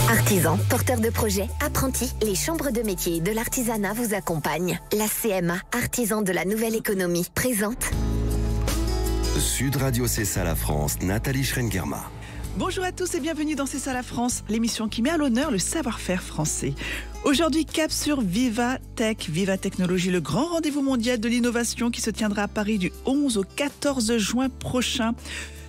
Artisans, porteurs de projets, apprentis, les chambres de métiers de l'artisanat vous accompagnent. La CMA, artisan de la nouvelle économie, présente Sud Radio C'est ça la France, Nathalie Schrengerma. Bonjour à tous et bienvenue dans C'est ça la France, l'émission qui met à l'honneur le savoir-faire français. Aujourd'hui, cap sur Viva Tech, Viva Technologie, le grand rendez-vous mondial de l'innovation qui se tiendra à Paris du 11 au 14 juin prochain.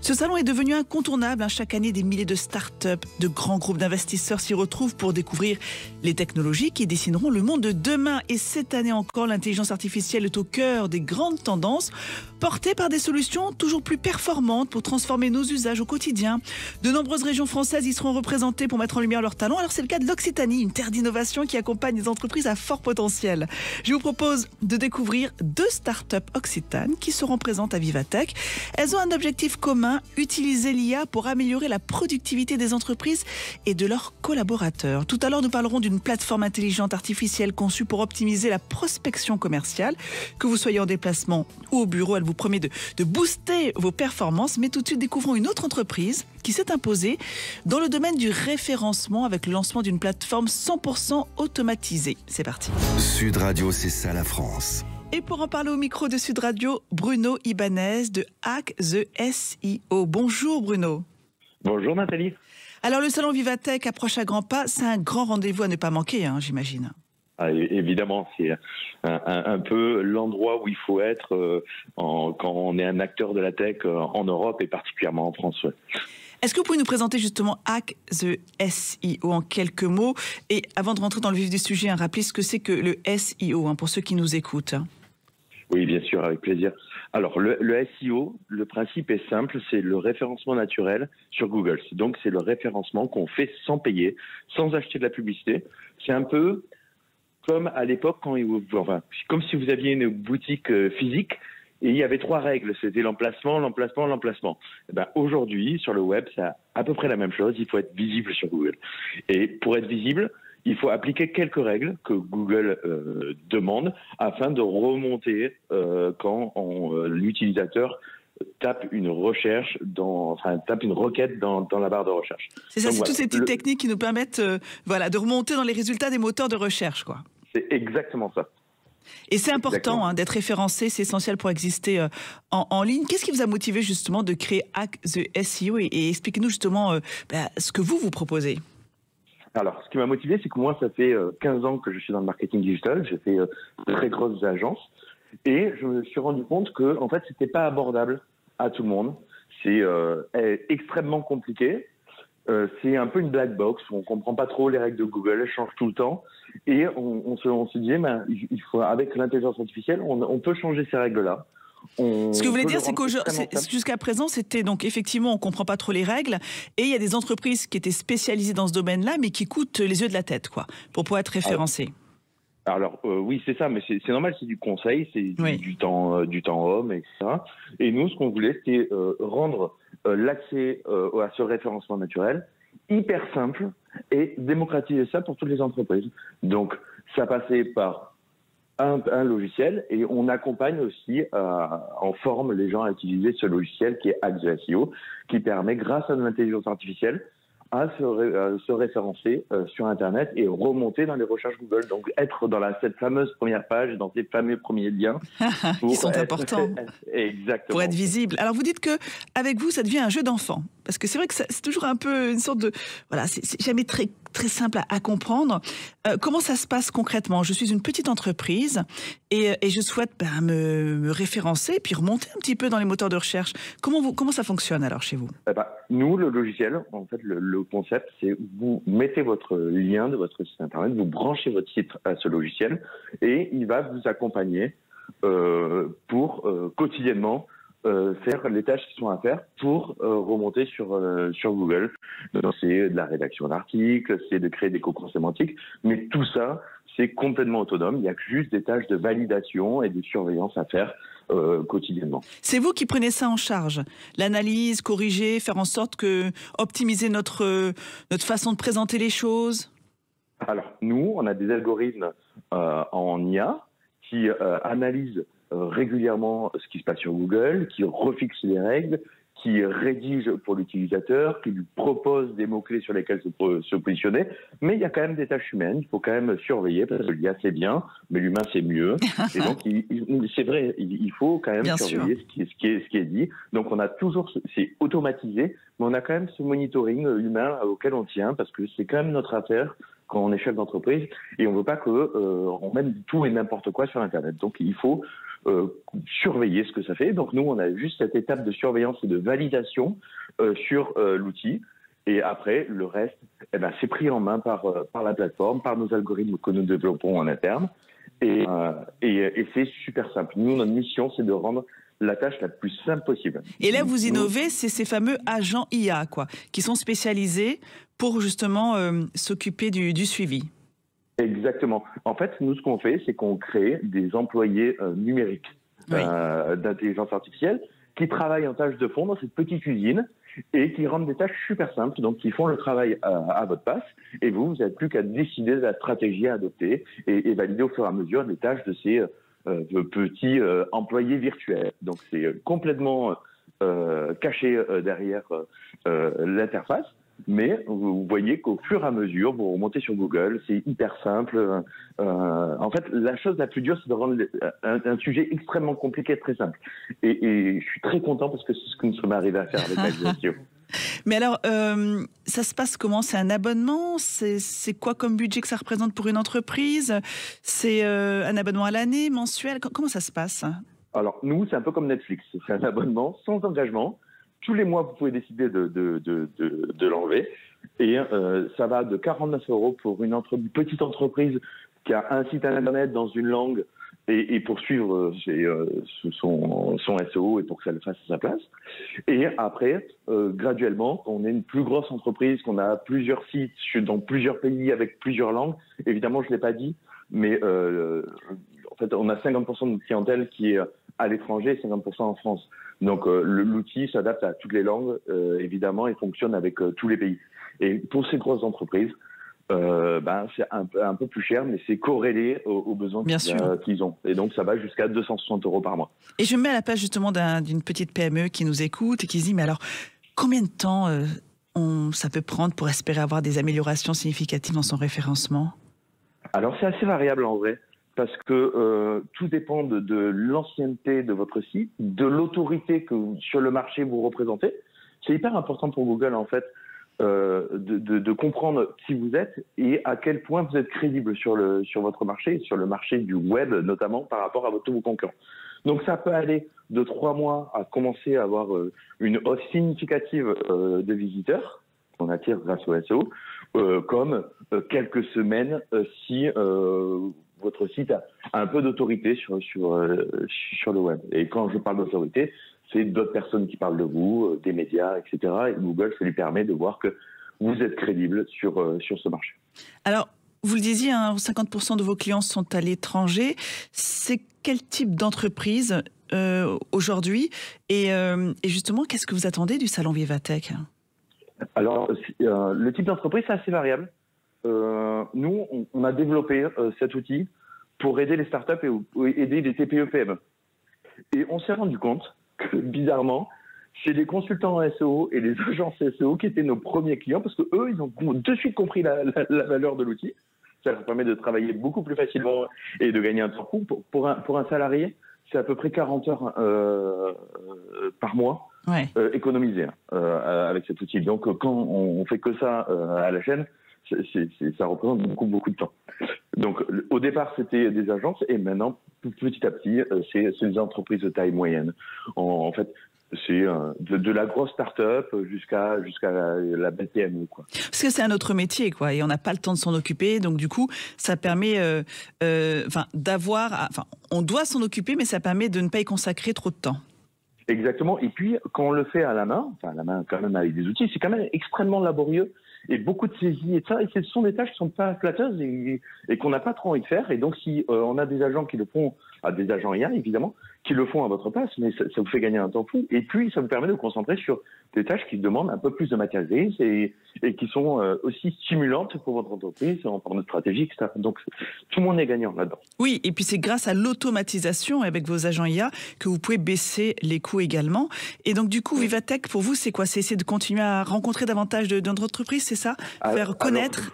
Ce salon est devenu incontournable. Chaque année, des milliers de start-up, de grands groupes d'investisseurs s'y retrouvent pour découvrir les technologies qui dessineront le monde de demain. Et cette année encore, l'intelligence artificielle est au cœur des grandes tendances, portée par des solutions toujours plus performantes pour transformer nos usages au quotidien. De nombreuses régions françaises y seront représentées pour mettre en lumière leurs talents. Alors c'est le cas de l'Occitanie, une terre d'innovation qui accompagne des entreprises à fort potentiel. Je vous propose de découvrir 2 start-up occitanes qui seront présentes à Vivatech. Elles ont un objectif commun: utiliser l'IA pour améliorer la productivité des entreprises et de leurs collaborateurs. Tout à l'heure, nous parlerons d'une plateforme intelligente artificielle conçue pour optimiser la prospection commerciale. Que vous soyez en déplacement ou au bureau, elle vous promet de booster vos performances. Mais tout de suite, découvrons une autre entreprise qui s'est imposée dans le domaine du référencement avec le lancement d'une plateforme 100% automatisée. C'est parti. Sud Radio C'est ça la France. Et pour en parler au micro de Sud Radio, Bruno Ibanez de Hack the SEO. Bonjour Bruno. Bonjour Nathalie. Alors le salon Vivatech approche à grands pas, c'est un grand rendez-vous à ne pas manquer, j'imagine. Ah, évidemment, c'est un peu l'endroit où il faut être quand on est un acteur de la tech en Europe et particulièrement en France. Ouais. Est-ce que vous pouvez nous présenter justement Hack the SEO en quelques mots? Et avant de rentrer dans le vif du sujet, rappeler ce que c'est que le SEO pour ceux qui nous écoutent. Oui, bien sûr, avec plaisir. Alors, le SEO, le principe est simple, c'est le référencement naturel sur Google. Donc, c'est le référencement qu'on fait sans payer, sans acheter de la publicité. C'est un peu comme à l'époque, comme si vous aviez une boutique physique et il y avait 3 règles. C'était l'emplacement, l'emplacement, l'emplacement. Aujourd'hui, sur le web, c'est à peu près la même chose. Il faut être visible sur Google. Et pour être visible, il faut appliquer quelques règles que Google demande afin de remonter quand l'utilisateur tape une recherche tape une requête dans la barre de recherche. C'est ça, c'est toutes ces petites techniques qui nous permettent de remonter dans les résultats des moteurs de recherche, quoi. C'est exactement ça. Et c'est important d'être référencé, c'est essentiel pour exister en ligne. Qu'est-ce qui vous a motivé justement de créer Hack the SEO et expliquez-nous justement ce que vous proposez. Alors, ce qui m'a motivé, c'est que moi, ça fait 15 ans que je suis dans le marketing digital. J'ai fait de très grosses agences et je me suis rendu compte que, en fait, c'était pas abordable à tout le monde. C'est extrêmement compliqué. C'est un peu une black box où on comprend pas trop les règles de Google, elles changent tout le temps. Et on se dit, il faut, avec l'intelligence artificielle, on peut changer ces règles-là. Ce que vous voulez dire, c'est que jusqu'à présent, c'était donc effectivement, on comprend pas trop les règles, et il y a des entreprises qui étaient spécialisées dans ce domaine-là, mais qui coûtent les yeux de la tête, pour pouvoir être référencées. Alors oui, c'est ça, mais c'est normal, c'est du conseil, c'est du temps homme, etc. Et nous, ce qu'on voulait, c'était rendre l'accès à ce référencement naturel hyper simple et démocratiser ça pour toutes les entreprises. Donc, ça passait par un logiciel et on accompagne aussi, on forme les gens à utiliser ce logiciel qui est Hack the SEO, qui permet, grâce à l'intelligence artificielle, à se référencer sur Internet et remonter dans les recherches Google. Donc, être dans cette fameuse première page, dans ces fameux premiers liens. Qui sont importants. Exactement. Pour être visible. Alors, vous dites que avec vous, ça devient un jeu d'enfant. Parce que c'est vrai que c'est toujours un peu une sorte de... c'est jamais très simple à comprendre. Comment ça se passe concrètement? Je suis une petite entreprise et je souhaite me référencer puis remonter un petit peu dans les moteurs de recherche. Comment ça fonctionne alors chez vous? Nous, le logiciel, en fait, le concept, c'est vous mettez votre lien de votre site Internet, vous branchez votre site à ce logiciel et il va vous accompagner pour quotidiennement faire les tâches qui sont à faire pour remonter sur Google. Donc, c'est de la rédaction d'articles, c'est de créer des cocons sémantiques, mais tout ça, c'est complètement autonome. Il n'y a que juste des tâches de validation et de surveillance à faire quotidiennement. C'est vous qui prenez ça en charge, l'analyse, corriger, faire en sorte que optimiser notre façon de présenter les choses. Alors, nous, on a des algorithmes en IA qui analysent régulièrement ce qui se passe sur Google, qui refixe les règles, qui rédige pour l'utilisateur, qui lui propose des mots-clés sur lesquels se positionner. Mais il y a quand même des tâches humaines, il faut quand même surveiller, parce que l'IA c'est bien, mais l'humain c'est mieux. Et donc c'est vrai, il faut quand même Bien surveiller ce qui est dit. Donc on a toujours, c'est automatisé, mais on a quand même ce monitoring humain auquel on tient, parce que c'est quand même notre affaire quand on est chef d'entreprise, et on ne veut pas qu'on mette tout et n'importe quoi sur Internet. Donc il faut surveiller ce que ça fait. Donc nous, on a juste cette étape de surveillance et de validation sur l'outil. Et après, le reste, c'est pris en main par la plateforme, par nos algorithmes que nous développons en interne. Et c'est super simple. Nous, notre mission, c'est de rendre la tâche la plus simple possible. Et là, vous innovez, c'est ces fameux agents IA, qui sont spécialisés pour justement s'occuper du suivi. Exactement. En fait, nous, ce qu'on fait, c'est qu'on crée des employés numériques d'intelligence artificielle qui travaillent en tâches de fond dans cette petite usine et qui rendent des tâches super simples. Donc, qui font le travail à votre place. Et vous n'avez plus qu'à décider de la stratégie à adopter et valider au fur et à mesure les tâches de ces petits employés virtuels. Donc, c'est complètement caché derrière l'interface. Mais vous voyez qu'au fur et à mesure, vous remontez sur Google, c'est hyper simple. En fait, la chose la plus dure, c'est de rendre un sujet extrêmement compliqué très simple. Et je suis très content parce que c'est ce que nous sommes arrivés à faire avec Axio. Mais alors, ça se passe comment? C'est un abonnement? C'est quoi comme budget que ça représente pour une entreprise? C'est un abonnement à l'année, mensuel? Comment ça se passe? Alors, nous, c'est un peu comme Netflix. C'est un abonnement sans engagement. Tous les mois, vous pouvez décider de l'enlever. Et ça va de 49 € pour une petite entreprise qui a un site internet dans une langue et pour suivre son SEO et pour que ça le fasse à sa place. Et après, graduellement, quand on est une plus grosse entreprise, qu'on a plusieurs sites dans plusieurs pays avec plusieurs langues, évidemment, je ne l'ai pas dit, mais en fait, on a 50% de notre clientèle qui est à l'étranger et 50% en France. Donc l'outil s'adapte à toutes les langues, évidemment, et fonctionne avec tous les pays. Et pour ces grosses entreprises, c'est un peu plus cher, mais c'est corrélé aux besoins qu'ils ont. Et donc ça va jusqu'à 260 € par mois. Et je me mets à la place justement d'une petite PME qui nous écoute et qui se dit, mais alors, combien de temps ça peut prendre pour espérer avoir des améliorations significatives dans son référencement? Alors c'est assez variable en vrai. Parce que tout dépend de l'ancienneté de votre site, de l'autorité que sur le marché vous représentez. C'est hyper important pour Google, en fait, de comprendre qui vous êtes et à quel point vous êtes crédible sur votre marché, sur le marché du web, notamment par rapport à tous vos concurrents. Donc ça peut aller de 3 mois à commencer à avoir une hausse significative de visiteurs qu'on attire grâce au SEO, comme quelques semaines si votre site a un peu d'autorité sur le web. Et quand je parle d'autorité, c'est d'autres personnes qui parlent de vous, des médias, etc. Et Google, ça lui permet de voir que vous êtes crédible sur ce marché. Alors, vous le disiez, 50% de vos clients sont à l'étranger. C'est quel type d'entreprise aujourd'hui et justement, qu'est-ce que vous attendez du salon Vivatech? Alors, le type d'entreprise, c'est assez variable. Nous, on a développé cet outil pour aider les startups et aider les TPE-PME. Et on s'est rendu compte que, bizarrement, c'est les consultants en SEO et les agences SEO qui étaient nos premiers clients parce qu'eux, ils ont de suite compris la valeur de l'outil. Ça leur permet de travailler beaucoup plus facilement et de gagner un temps court. Pour un salarié, c'est à peu près 40 heures par mois économisées avec cet outil. Donc, quand on fait que ça à la chaîne, ça représente beaucoup de temps. Donc, au départ, c'était des agences et maintenant, petit à petit, c'est des entreprises de taille moyenne. En fait, c'est de la grosse start-up jusqu'à la belle PME, quoi. Parce que c'est un autre métier, quoi, et on n'a pas le temps de s'en occuper. Donc, du coup, ça permet on doit s'en occuper, mais ça permet de ne pas y consacrer trop de temps. Exactement. Et puis, quand on le fait à la main quand même avec des outils, c'est quand même extrêmement laborieux et beaucoup de saisie et ça. Et ce sont des tâches qui sont pas flatteuses et qu'on n'a pas trop envie de faire. Et donc, si on a des agents qui le font, des agents IA évidemment, qui le font à votre place, mais ça vous fait gagner un temps fou. Et puis, ça vous permet de vous concentrer sur des tâches qui demandent un peu plus de matière grise et qui sont aussi stimulantes pour votre entreprise en termes de stratégie, etc. Donc, tout le monde est gagnant là-dedans. Oui, et puis c'est grâce à l'automatisation avec vos agents IA que vous pouvez baisser les coûts également. Et donc, du coup, Vivatech, pour vous, c'est quoi? C'est essayer de continuer à rencontrer davantage d'entreprises, c'est ça? Faire connaître.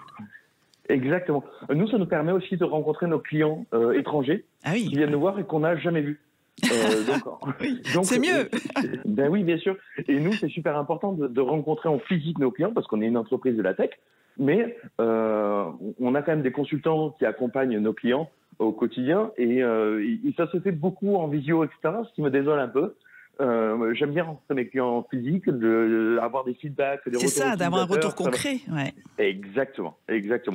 Exactement. Nous, ça nous permet aussi de rencontrer nos clients étrangers qui viennent nous voir et qu'on n'a jamais vus. Donc, c'est mieux. Ben oui, bien sûr. Et nous, c'est super important de rencontrer en physique nos clients parce qu'on est une entreprise de la tech. Mais on a quand même des consultants qui accompagnent nos clients au quotidien et ça se fait beaucoup en visio, etc. Ce qui me désole un peu. J'aime bien rencontrer mes clients en physique, avoir des feedbacks, des retours. C'est ça, d'avoir un retour concret. Ouais. Exactement.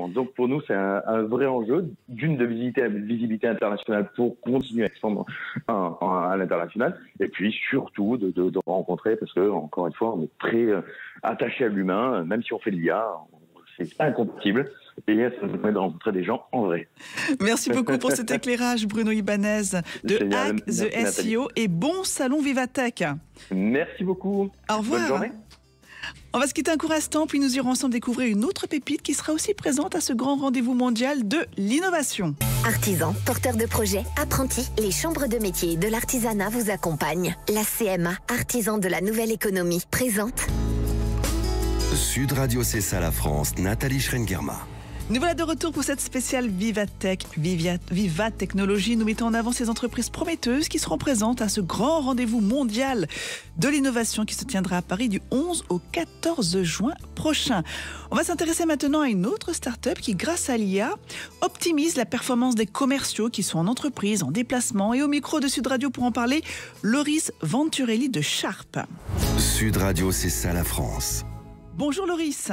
Donc pour nous, c'est un vrai enjeu de visibilité internationale pour continuer à expandre à l'international, et puis surtout de rencontrer, parce que encore une fois, on est très attaché à l'humain, même si on fait de l'IA, c'est incompatible. Et ça nous permet de rencontrer des gens en vrai. Merci beaucoup pour cet éclairage, Bruno Ibanez de Génial. Hack the SEO, et bon salon Vivatech. Merci beaucoup. Au revoir. Bonne journée. On va se quitter un court instant, puis nous irons ensemble découvrir une autre pépite qui sera aussi présente à ce grand rendez-vous mondial de l'innovation. Artisans, porteurs de projets, apprentis, les chambres de métiers de l'artisanat vous accompagnent. La CMA, artisan de la nouvelle économie, présente Sud Radio CSA La France, Nathalie Schrengerma. Nous voilà de retour pour cette spéciale Vivatech, Viva Technologie. Nous mettons en avant ces entreprises prometteuses qui seront présentes à ce grand rendez-vous mondial de l'innovation qui se tiendra à Paris du 11 au 14 juin prochain. On va s'intéresser maintenant à une autre start-up qui, grâce à l'IA, optimise la performance des commerciaux qui sont en entreprise, en déplacement. Et au micro de Sud Radio pour en parler, Loris Venturelli de Sharp. Sud Radio CSA La France. Bonjour Loris.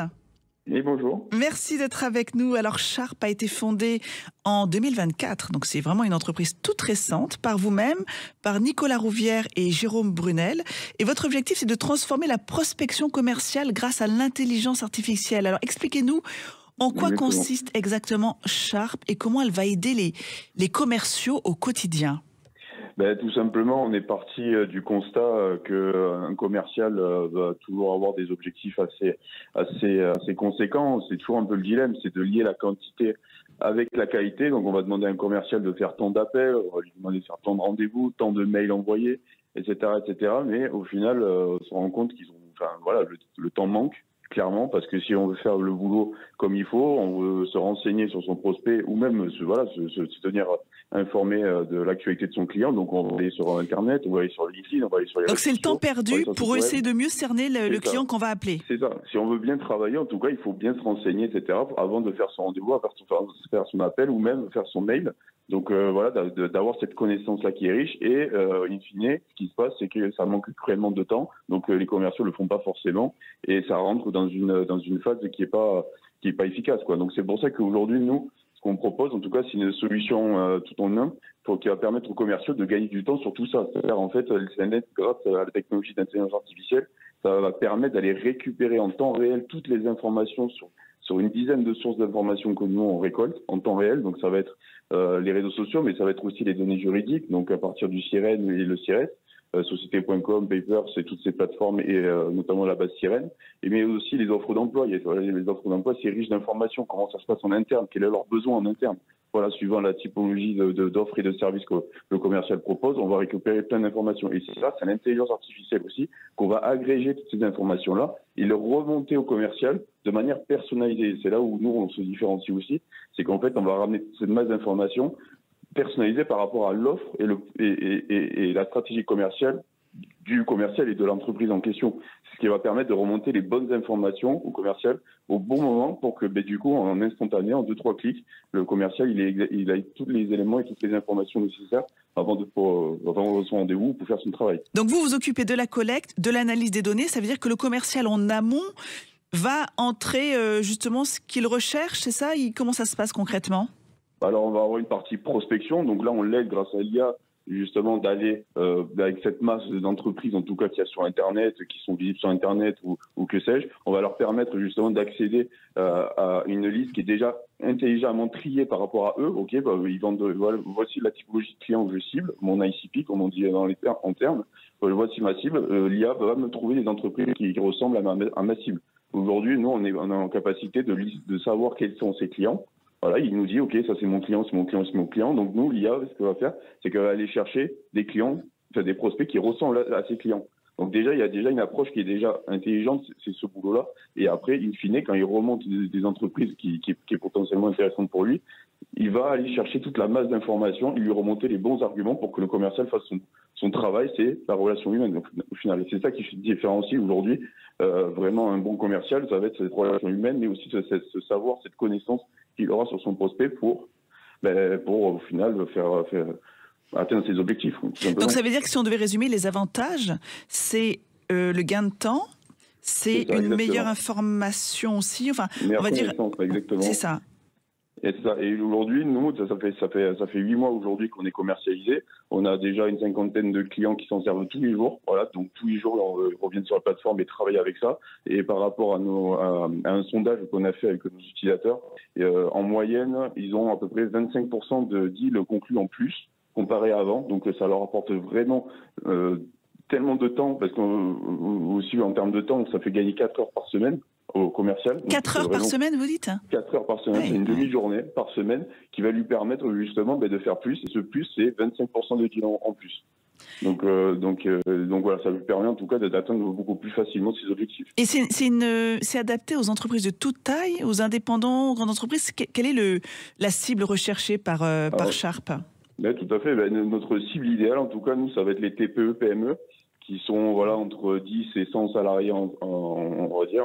Et bonjour. Merci d'être avec nous. Alors, Sharp a été fondée en 2024, donc c'est vraiment une entreprise toute récente, par vous-même, par Nicolas Rouvière et Jérôme Brunel. Et votre objectif, c'est de transformer la prospection commerciale grâce à l'intelligence artificielle. Alors, expliquez-nous en quoi consiste exactement Sharp et comment elle va aider les commerciaux au quotidien. Tout simplement, on est parti du constat qu'un commercial va toujours avoir des objectifs assez conséquents. C'est toujours un peu le dilemme, c'est de lier la quantité avec la qualité. Donc on va demander à un commercial de faire tant d'appels, on va lui demander de faire tant de rendez-vous, tant de mails envoyés, etc. Mais au final, on se rend compte le temps manque. Clairement, parce que si on veut faire le boulot comme il faut, on veut se renseigner sur son prospect ou même se tenir informé de l'actualité de son client. Donc on va aller sur Internet, on va aller sur LinkedIn, on va aller sur les réseaux sociaux. Donc c'est le temps perdu pour essayer de mieux cerner le client qu'on va appeler. C'est ça. Si on veut bien travailler, en tout cas, il faut bien se renseigner, etc. avant de faire son rendez-vous, faire son appel ou même faire son mail. Donc d'avoir cette connaissance-là qui est riche et in fine, ce qui se passe, c'est que ça manque cruellement de temps. Donc les commerciaux le font pas forcément et ça rentre dans une phase qui est pas efficace, quoi. Donc c'est pour ça qu'aujourd'hui nous, ce qu'on propose, en tout cas, c'est une solution tout en un qui va permettre aux commerciaux de gagner du temps sur tout ça. C'est-à-dire en fait, grâce à la technologie d'intelligence artificielle, ça va permettre d'aller récupérer en temps réel toutes les informations sur une dizaine de sources d'informations que nous on récolte en temps réel. Donc ça va être les réseaux sociaux, mais ça va être aussi les données juridiques, donc à partir du Sirène et le CIRES, Société.com, Papers, c'est toutes ces plateformes et notamment la base Sirène, mais aussi les offres d'emploi. Les offres d'emploi, c'est riche d'informations, comment ça se passe en interne, quels sont leurs besoins en interne. Voilà, suivant la typologie d'offres et de services que le commercial propose, on va récupérer plein d'informations. Et c'est l'intelligence artificielle aussi, qu'on va agréger toutes ces informations-là et les remonter au commercial de manière personnalisée. C'est là où nous, on se différencie aussi, c'est qu'en fait, on va ramener cette masse d'informations personnalisée par rapport à l'offre et la stratégie commerciale du commercial et de l'entreprise en question. Ce qui va permettre de remonter les bonnes informations au commercial au bon moment pour que, du coup, en instantané, en 2-3 clics, le commercial, il a tous les éléments et toutes les informations nécessaires avant son rendez-vous pour faire son travail. Donc vous occupez de la collecte, de l'analyse des données. Ça veut dire que le commercial en amont va entrer justement ce qu'il recherche, c'est ça? Comment ça se passe concrètement? Alors, on va avoir une partie prospection. Donc là, on l'aide grâce à l'IA justement d'aller avec cette masse d'entreprises, en tout cas qu'il y a sur Internet, qui sont visibles sur Internet ou que sais-je, on va leur permettre justement d'accéder à une liste qui est déjà intelligemment triée par rapport à eux. Ok, ils vendent, voici la typologie de clients que je cible, mon ICP, comme on dit en termes. Voici ma cible. L'IA va me trouver des entreprises qui ressemblent à ma cible. Aujourd'hui, nous, on est en capacité de savoir quels sont ces clients. Voilà, il nous dit, OK, ça c'est mon client, c'est mon client, c'est mon client. Donc nous, l'IA, ce qu'elle va faire, c'est qu'elle va aller chercher des clients, des prospects qui ressemblent à ces clients. Donc déjà, il y a déjà une approche qui est déjà intelligente, c'est ce boulot-là. Et après, in fine, quand il remonte des entreprises qui est potentiellement intéressante pour lui, il va aller chercher toute la masse d'informations et lui remonter les bons arguments pour que le commercial fasse son travail, c'est la relation humaine. Donc, au final, c'est ça qui différencie aujourd'hui vraiment un bon commercial, ça va être cette relation humaine, mais aussi ce savoir, cette connaissance qu'il aura sur son prospect pour au final faire atteindre ses objectifs. Donc ça veut dire que si on devait résumer les avantages, c'est le gain de temps, c'est une exactement. Meilleure information aussi, enfin on va dire exactement. C'est ça. Et aujourd'hui, nous, ça fait 8 mois aujourd'hui qu'on est commercialisé. On a déjà une 50aine de clients qui s'en servent tous les jours. Voilà, donc tous les jours, on revient sur la plateforme et travaille avec ça. Et par rapport à un sondage qu'on a fait avec nos utilisateurs, en moyenne, ils ont à peu près 25% de deals conclus en plus comparé à avant. Donc ça leur apporte vraiment tellement de temps, parce qu'aussi en termes de temps, ça fait gagner 4 heures par semaine au commercial. 4 heures par semaine, vous dites? 4 heures par semaine, c'est une demi-journée par semaine qui va lui permettre justement de faire plus. Et ce plus, c'est 25% de deals en plus. Donc voilà, ça lui permet en tout cas d'atteindre beaucoup plus facilement ses objectifs. Et c'est adapté aux entreprises de toute taille, aux indépendants, aux grandes entreprises. Quelle est la cible recherchée par Sharp? Tout à fait. Notre cible idéale, en tout cas, nous, ça va être les TPE, PME, qui sont entre 10 et 100 salariés, on va dire,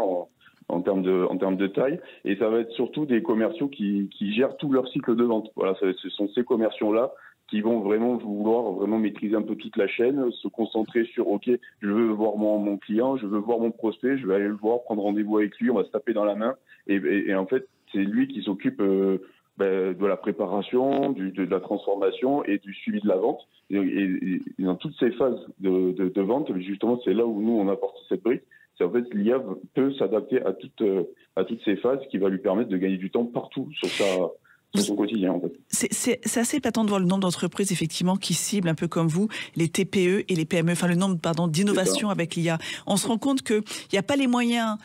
en termes de taille. Et ça va être surtout des commerciaux qui gèrent tout leur cycle de vente. Voilà, ce sont ces commerciaux-là qui vont vraiment vouloir maîtriser un peu toute la chaîne, se concentrer sur, OK, je veux voir mon client, je veux voir mon prospect, je vais aller le voir, prendre rendez-vous avec lui, on va se taper dans la main. Et en fait, c'est lui qui s'occupe de la préparation, de la transformation et du suivi de la vente. Et dans toutes ces phases de vente, justement, c'est là où nous, on apporte cette brique. C'est en fait, l'IA peut s'adapter à toutes ces phases, qui va lui permettre de gagner du temps partout sur son quotidien, en fait. C'est assez épatant de voir le nombre d'entreprises, effectivement, qui ciblent, un peu comme vous, les TPE et les PME, enfin le nombre d'innovations avec l'IA. On se rend compte qu'il n'y a pas les moyens,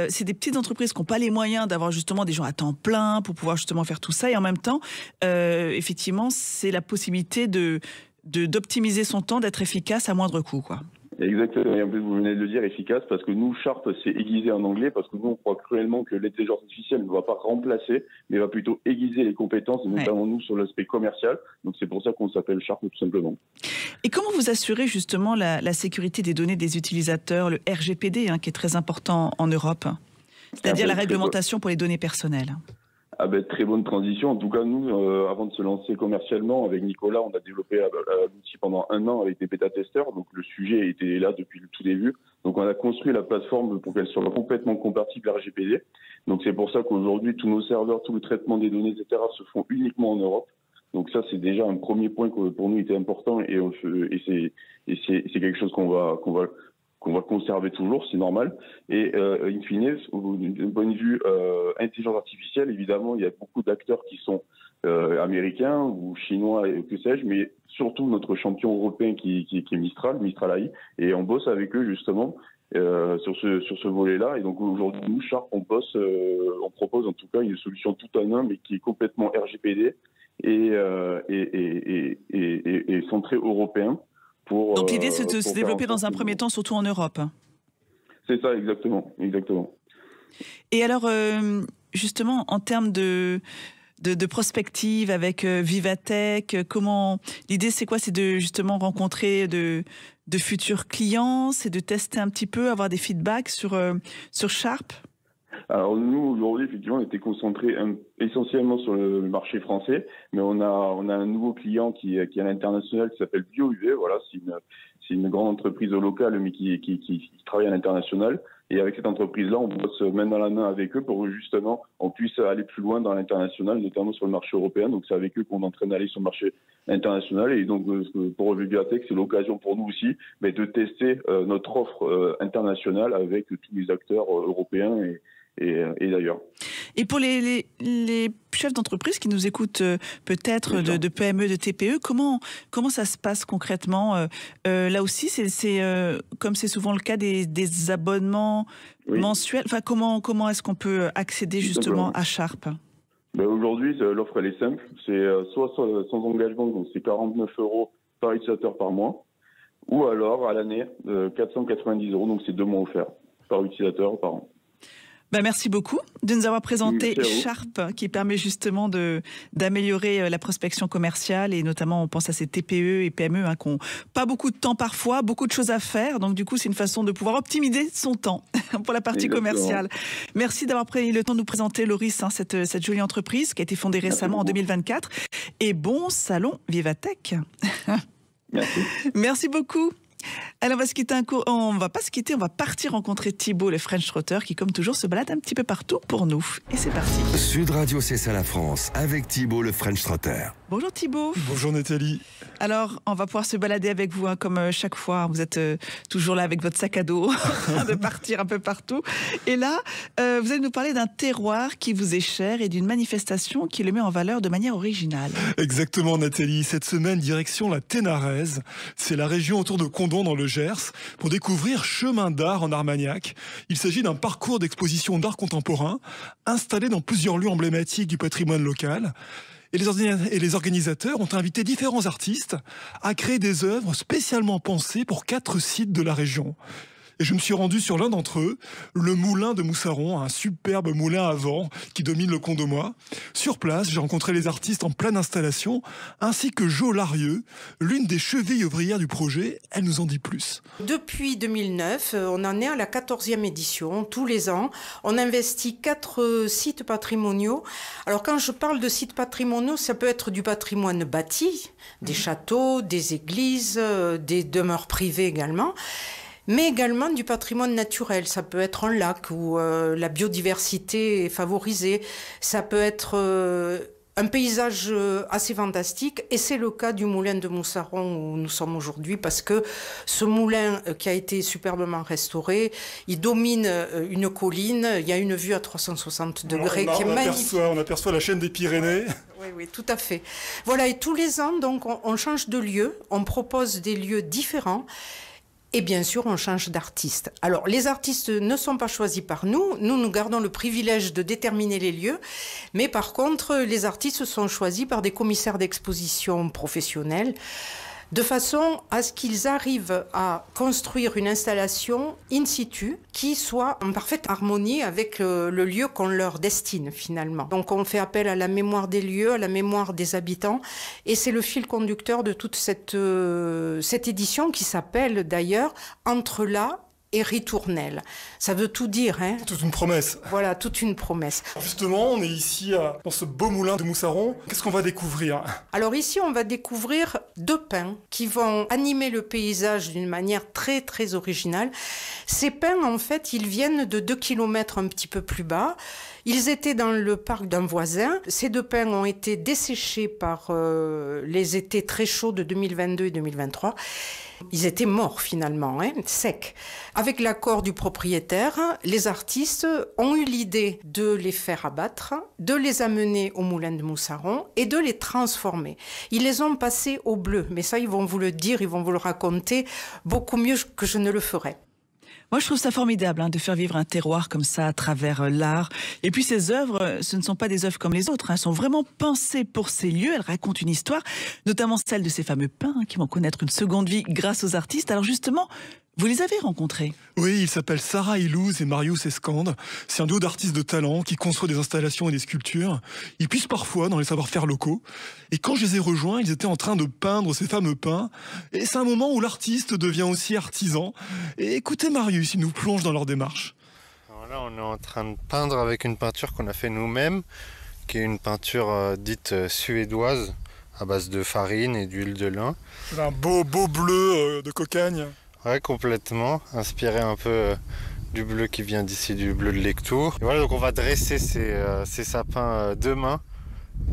c'est des petites entreprises qui n'ont pas les moyens d'avoir justement des gens à temps plein pour pouvoir justement faire tout ça. Et en même temps, effectivement, c'est la possibilité d'optimiser son temps, d'être efficace à moindre coût, quoi. Exactement, et en plus vous venez de le dire, efficace, parce que nous, Sharp, c'est aiguisé en anglais, parce que nous, on croit cruellement que l'intelligence artificielle ne va pas remplacer, mais va plutôt aiguiser les compétences, notamment nous, sur l'aspect commercial. Donc c'est pour ça qu'on s'appelle Sharp, tout simplement. Et comment vous assurez justement la sécurité des données des utilisateurs, le RGPD, qui est très important en Europe, c'est-à-dire la réglementation pour les données personnelles? Très bonne transition. En tout cas, nous, avant de se lancer commercialement, avec Nicolas, on a développé l'outil pendant 1 an avec des bêta-testeurs. Donc, le sujet était là depuis le tout début. Donc, on a construit la plateforme pour qu'elle soit complètement compatible RGPD. Donc, c'est pour ça qu'aujourd'hui, tous nos serveurs, tout le traitement des données, etc., se font uniquement en Europe. Donc, ça, c'est déjà un premier point qui, pour nous, était important. Et c'est quelque chose qu'on va conserver toujours, c'est normal. Et in fine, d'un point de vue intelligence artificielle, évidemment, il y a beaucoup d'acteurs qui sont américains ou chinois, et que sais-je, mais surtout notre champion européen qui est Mistral AI, et on bosse avec eux justement sur ce volet-là. Et donc aujourd'hui, nous, Sharp, on propose en tout cas une solution tout en un, mais qui est complètement RGPD et centrée européen. Donc l'idée, c'est de se développer dans un premier temps, surtout en Europe. C'est ça, exactement. Et alors, justement, en termes de prospective avec Vivatech, l'idée, c'est quoi? C'est de justement rencontrer de futurs clients, c'est de tester un petit peu, avoir des feedbacks sur Sharp? Alors nous, aujourd'hui, effectivement, on était concentrés essentiellement sur le marché français, mais on a un nouveau client qui est à l'international, qui s'appelle BioUV. Voilà, c'est une grande entreprise locale, mais qui travaille à l'international. Et avec cette entreprise-là, on bosse main dans la main avec eux pour que justement on puisse aller plus loin dans l'international, notamment sur le marché européen. Donc c'est avec eux qu'on est en train d'aller sur le marché international. Et donc pour Vivatech, c'est l'occasion pour nous aussi de tester notre offre internationale avec tous les acteurs européens et d'ailleurs. Et pour les chefs d'entreprise qui nous écoutent peut-être de PME, de TPE, comment ça se passe concrètement là aussi, c'est comme c'est souvent le cas des abonnements mensuels. Enfin, comment est-ce qu'on peut accéder justement à Sharp? Aujourd'hui, l'offre elle est simple. C'est soit sans engagement, donc c'est 49 € par utilisateur par mois, ou alors à l'année 490 €, donc c'est 2 mois offerts par utilisateur par an. Merci beaucoup de nous avoir présenté Sharp, qui permet justement d'améliorer la prospection commerciale, et notamment on pense à ces TPE et PME qui n'ont pas beaucoup de temps parfois, beaucoup de choses à faire. Donc du coup, c'est une façon de pouvoir optimiser son temps pour la partie commerciale. Merci d'avoir pris le temps de nous présenter, Loris, cette jolie entreprise qui a été fondée récemment en 2024. Et bon salon Vivatech. Merci. Merci beaucoup. Alors on va pas se quitter, on va partir rencontrer Thibaut, le French Trotter, qui comme toujours se balade un petit peu partout pour nous. Et c'est parti. Sud Radio, c'est ça la France, avec Thibaut, le French Trotter. Bonjour Thibaut. Bonjour Nathalie. Alors, on va pouvoir se balader avec vous, comme chaque fois. Vous êtes toujours là avec votre sac à dos, de partir un peu partout. Et là, vous allez nous parler d'un terroir qui vous est cher et d'une manifestation qui le met en valeur de manière originale. Exactement Nathalie. Cette semaine, direction la Ténarèze. C'est la région autour de Condom dans le Gers, pour découvrir Chemin d'art en Armagnac. Il s'agit d'un parcours d'exposition d'art contemporain installé dans plusieurs lieux emblématiques du patrimoine local. Et les organisateurs ont invité différents artistes à créer des œuvres spécialement pensées pour 4 sites de la région. Et je me suis rendu sur l'un d'entre eux, le moulin de Moussaron, un superbe moulin à vent qui domine le Condomois. Sur place, j'ai rencontré les artistes en pleine installation, ainsi que Jo Larieux, l'une des chevilles ouvrières du projet. Elle nous en dit plus. Depuis 2009, on en est à la 14e édition. Tous les ans, on investit 4 sites patrimoniaux. Alors quand je parle de sites patrimoniaux, ça peut être du patrimoine bâti, des châteaux, des églises, des demeures privées également, mais également du patrimoine naturel. Ça peut être un lac où la biodiversité est favorisée. Ça peut être un paysage assez fantastique, et c'est le cas du moulin de Moussaron où nous sommes aujourd'hui, parce que ce moulin qui a été superbement restauré, il domine une colline, il y a une vue à 360 degrés qui est magnifique. On aperçoit la chaîne des Pyrénées. Oui, tout à fait. Voilà, et tous les ans, donc, on change de lieu, on propose des lieux différents. Et bien sûr, on change d'artiste. Alors, les artistes ne sont pas choisis par nous. Nous gardons le privilège de déterminer les lieux. Mais par contre, les artistes sont choisis par des commissaires d'exposition professionnels, de façon à ce qu'ils arrivent à construire une installation in situ qui soit en parfaite harmonie avec le lieu qu'on leur destine finalement. Donc on fait appel à la mémoire des lieux, à la mémoire des habitants, et c'est le fil conducteur de toute cette édition qui s'appelle d'ailleurs « Entre là et Ritournelle ». Ça veut tout dire, hein. Toute une promesse. Voilà, toute une promesse. Justement, on est ici dans ce beau moulin de Moussaron. Qu'est-ce qu'on va découvrir? Alors ici, on va découvrir 2 pins qui vont animer le paysage d'une manière très, très originale. Ces pins, en fait, ils viennent de 2 kilomètres un petit peu plus bas. Ils étaient dans le parc d'un voisin. Ces 2 pins ont été desséchés par les étés très chauds de 2022 et 2023. Ils étaient morts finalement, secs. Avec l'accord du propriétaire, les artistes ont eu l'idée de les faire abattre, de les amener au moulin de Moussaron et de les transformer. Ils les ont passés au bleu, mais ça ils vont vous le dire, ils vont vous le raconter beaucoup mieux que je ne le ferai. Moi, je trouve ça formidable de faire vivre un terroir comme ça à travers l'art. Et puis ces œuvres, ce ne sont pas des œuvres comme les autres. Elles sont vraiment pensées pour ces lieux. Elles racontent une histoire, notamment celle de ces fameux pins qui vont connaître une seconde vie grâce aux artistes. Alors justement, vous les avez rencontrés? Oui, ils s'appellent Sarah Ilouz et Marius Escande. C'est un duo d'artistes de talent qui conçoit des installations et des sculptures. Ils puissent parfois dans les savoir-faire locaux. Et quand je les ai rejoints, ils étaient en train de peindre ces fameux pins. Et c'est un moment où l'artiste devient aussi artisan. Et écoutez Marius, il nous plonge dans leur démarche. Alors là, on est en train de peindre avec une peinture qu'on a fait nous-mêmes, qui est une peinture dite suédoise, à base de farine et d'huile de lin. Un beau bleu de cocagne. Ouais, complètement, inspiré un peu du bleu qui vient d'ici, du bleu de Lectoure. Et voilà, donc on va dresser ces sapins demain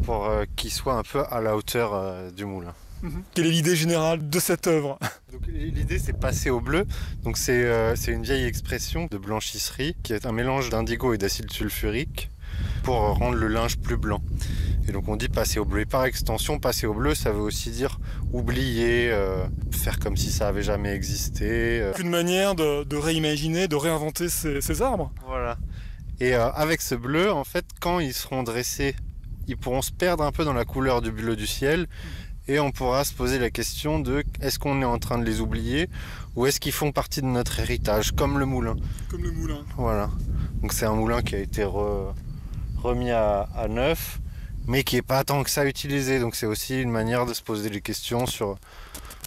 pour qu'ils soient un peu à la hauteur du moulin. Quelle est l'idée générale de cette œuvre? Donc, l'idée, c'est passer au bleu. Donc c'est une vieille expression de blanchisserie qui est un mélange d'indigo et d'acide sulfurique pour rendre le linge plus blanc. Et donc on dit passer au bleu. Et par extension, passer au bleu, ça veut aussi dire oublier, faire comme si ça avait jamais existé. Une manière de réimaginer, de réinventer ces arbres. Voilà. Et avec ce bleu, en fait, quand ils seront dressés, ils pourront se perdre un peu dans la couleur du bleu du ciel. Et on pourra se poser la question de est-ce qu'on est en train de les oublier ou est-ce qu'ils font partie de notre héritage, comme le moulin. Comme le moulin. Voilà. Donc c'est un moulin qui a été remis à neuf, mais qui n'est pas tant que ça utilisé. Donc c'est aussi une manière de se poser des questions sur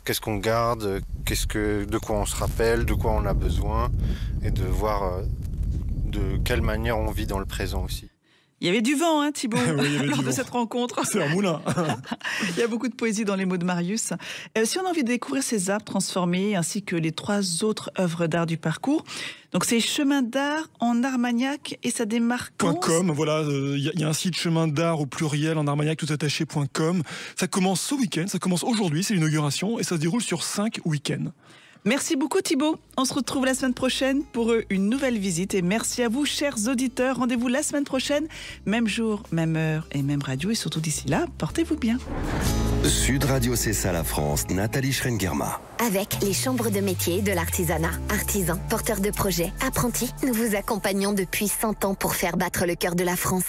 qu'est-ce qu'on garde, de quoi on se rappelle, de quoi on a besoin, et de voir de quelle manière on vit dans le présent aussi. Il y avait du vent, hein, Thibaut, oui, lors de cette rencontre. C'est un moulin. Il y a beaucoup de poésie dans les mots de Marius. Si on a envie de découvrir ces arbres transformés, ainsi que les 3 autres œuvres d'art du parcours, donc c'est Chemin d'art en Armagnac et ça démarre quand ? .com, voilà, il y a un site chemin d'art au pluriel en armagnac tout attaché.com. Ça commence ce week-end, ça commence aujourd'hui, c'est l'inauguration et ça se déroule sur 5 week-ends. Merci beaucoup Thibaut. On se retrouve la semaine prochaine pour une nouvelle visite. Et merci à vous, chers auditeurs. Rendez-vous la semaine prochaine, même jour, même heure et même radio. Et surtout d'ici là, portez-vous bien. Sud Radio C'est ça la France, Nathalie Schrengerma. Avec les chambres de métiers de l'artisanat. Artisans, porteurs de projets, apprentis, nous vous accompagnons depuis 100 ans pour faire battre le cœur de la France.